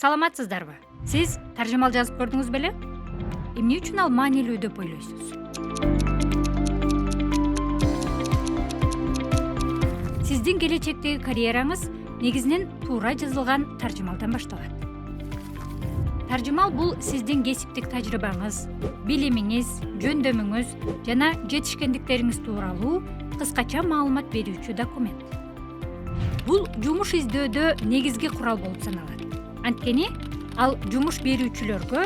Саламатсыздарбы? Сиз таржымал жазып көрдүңүз беле? Эмне үчүн ал маанилүү деп ойлойсуз? Сиздин келечектеги карьераңыз негизинен туура жазылган таржымалдан башталат. Таржымал бул сиздин кесиптик тажрыйбаңыз, билимиңиз, жөндөмүңүз жана жетишкендиктериңиз тууралуу кыскача маалымат берүүчү документ. Бул жумуш издөөдө негизги курал болуп саналат. Анткени ал жумуш берүүчүлөргө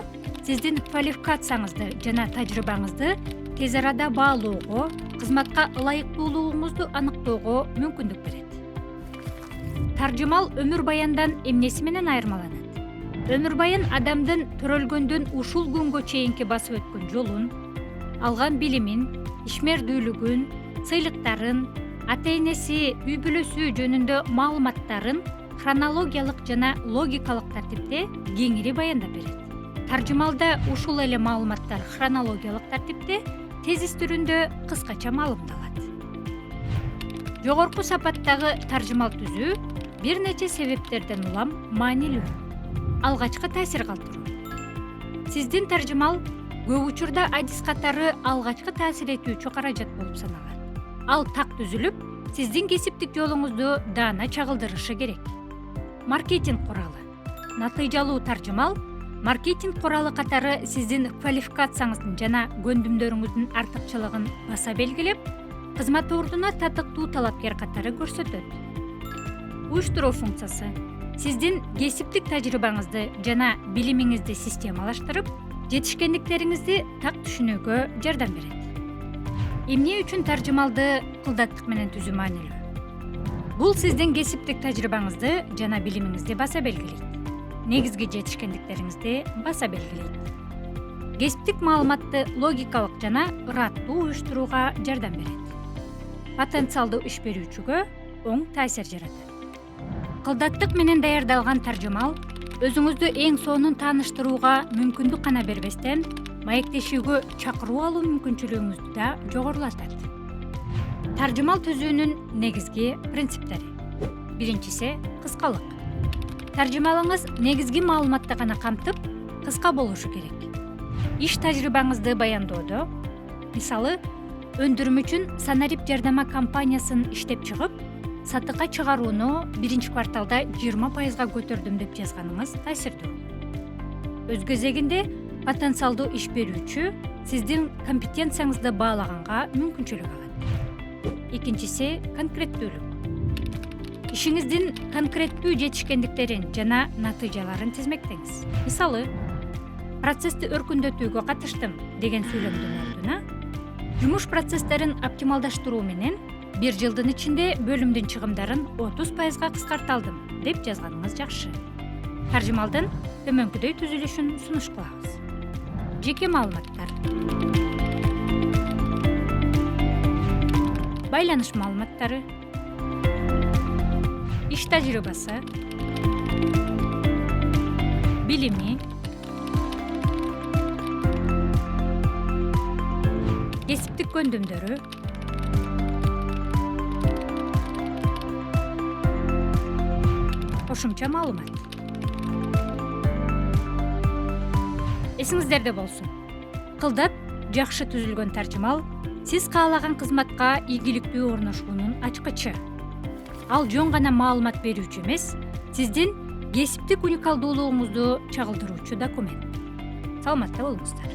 сиздин квалификацияңызды жана тажрыйбаңызды тез арада баалоого, кызматка ылайыктуулугуңузду аныктоого мүмкүндүк берет. Таржымал өмүр баяндан эмнеси менен айырмаланат? Өмүр баян адамдын төрөлгөндөн ушул күнгө чейинки басып өткөн жолун, алган билимин, ишмердүүлүгүн, сыйлыктарын, ата-энеси, үй бүлөсү жөнүндө маалыматтарын хронологиялык жана логикалык тартипте кеңири баяндап берет. Таржымалда ушул эле маалыматтар хронологиялык тартипте тезис түрүндө кыскача маалымдалат. Жогорку сапаттагы таржымал түзүү бир нече себептерден улам маанилүү. Алгачкы таасир калтыруу. Сиздин таржымал көп учурда адис катары алгачкы таасир этүүчү каражат болуп саналат. Ал так түзүлүп, сиздин кесиптик жолуңузду даана чагылдырышы керек. Маркетинг куралы. Натыйжалуу таржымал маркетинг куралы катары сиздин квалификацияңыздын жана көндүмдөрүңүздүн артыкчылыгын баса белгилеп, кызмат ордуна татыктуу талапкер катары көрсөтөт. Уюштуруу функциясы. Сиздин кесиптик тажрыйбаңызды жана билимиңизди системалаштырып, жетишкендиктериңизди так түшүнүүгө жардам берет. Эмне үчүн таржымалды кылдаттык менен түзүү маанилүү? Бул сиздин кесиптик тажрыйбаңызды жана билимиңизди баса белгилейт. Негизги жетишкендиктериңизди баса белгилейт. Кесиптик маалыматты логикалык жана ыраттуу уюштурууга жардам берет. Потенциалдуу иш берүүчүгө оң таасир жаратат. Кылдаттык менен даярдалган таржымал өзүңүздү эң сонун тааныштырууга мүмкүндүк гана бербестен, маектешүүгө чакыруу алуу мүмкүнчүлүгүңүздү да жогорулатат. Таржымал түзүүнүн негизги принциптери. Биринчиси кыскалык. Таржымалыңыз негизги маалыматты гана камтып, кыска болушу керек. Иш тажрыйбаңызды баяндоодо, мисалы, өндүрүм үчүн Санарип жардама компаниясын иштеп чыгып, сатыкка чыгарууну 1-кварталда 20% көтөрдүм деп жазганыңыз таасирдүү. Өз кезегинде, потенциалдуу иш берүүчү сиздин компетенцияңызды баалаганга мүмкүнчүлүк алат. Экинчиси конкреттүүлүк. Ишиңиздин конкреттүү жетишкендиктерин жана натыйжаларын тизмектеңиз. Мисалы, процессти өркүндөтүүгө катыштым деген сүйлөмдүн ордуна, жумуш процесстерин оптималдаштыруу менен 1 жылдын ичинде бөлүмдүн чыгымдарын 30% кыскарта алдым деп жазганыңыз жакшы. Таржымалдын төмөнкүдөй түзүлүшүн сунуш кылабыз. Жеке маалыматтар. Байланыш маалыматтары. Иш тажрыйбасы. Билими. Кесиптик көндүмдөрү. Кошумча маалымат. Эсиңиздерде болсун. Кылдат жакшы түзүлгөн таржымал сиз каалаган кызматка ийгиликтүү орношуунун ачкычы. Ал жөн гана маалымат берүүчү эмес, сиздин кесиптик уникалдуулугуңузду чагылдыруучу документ. Саламатта болуңуздар.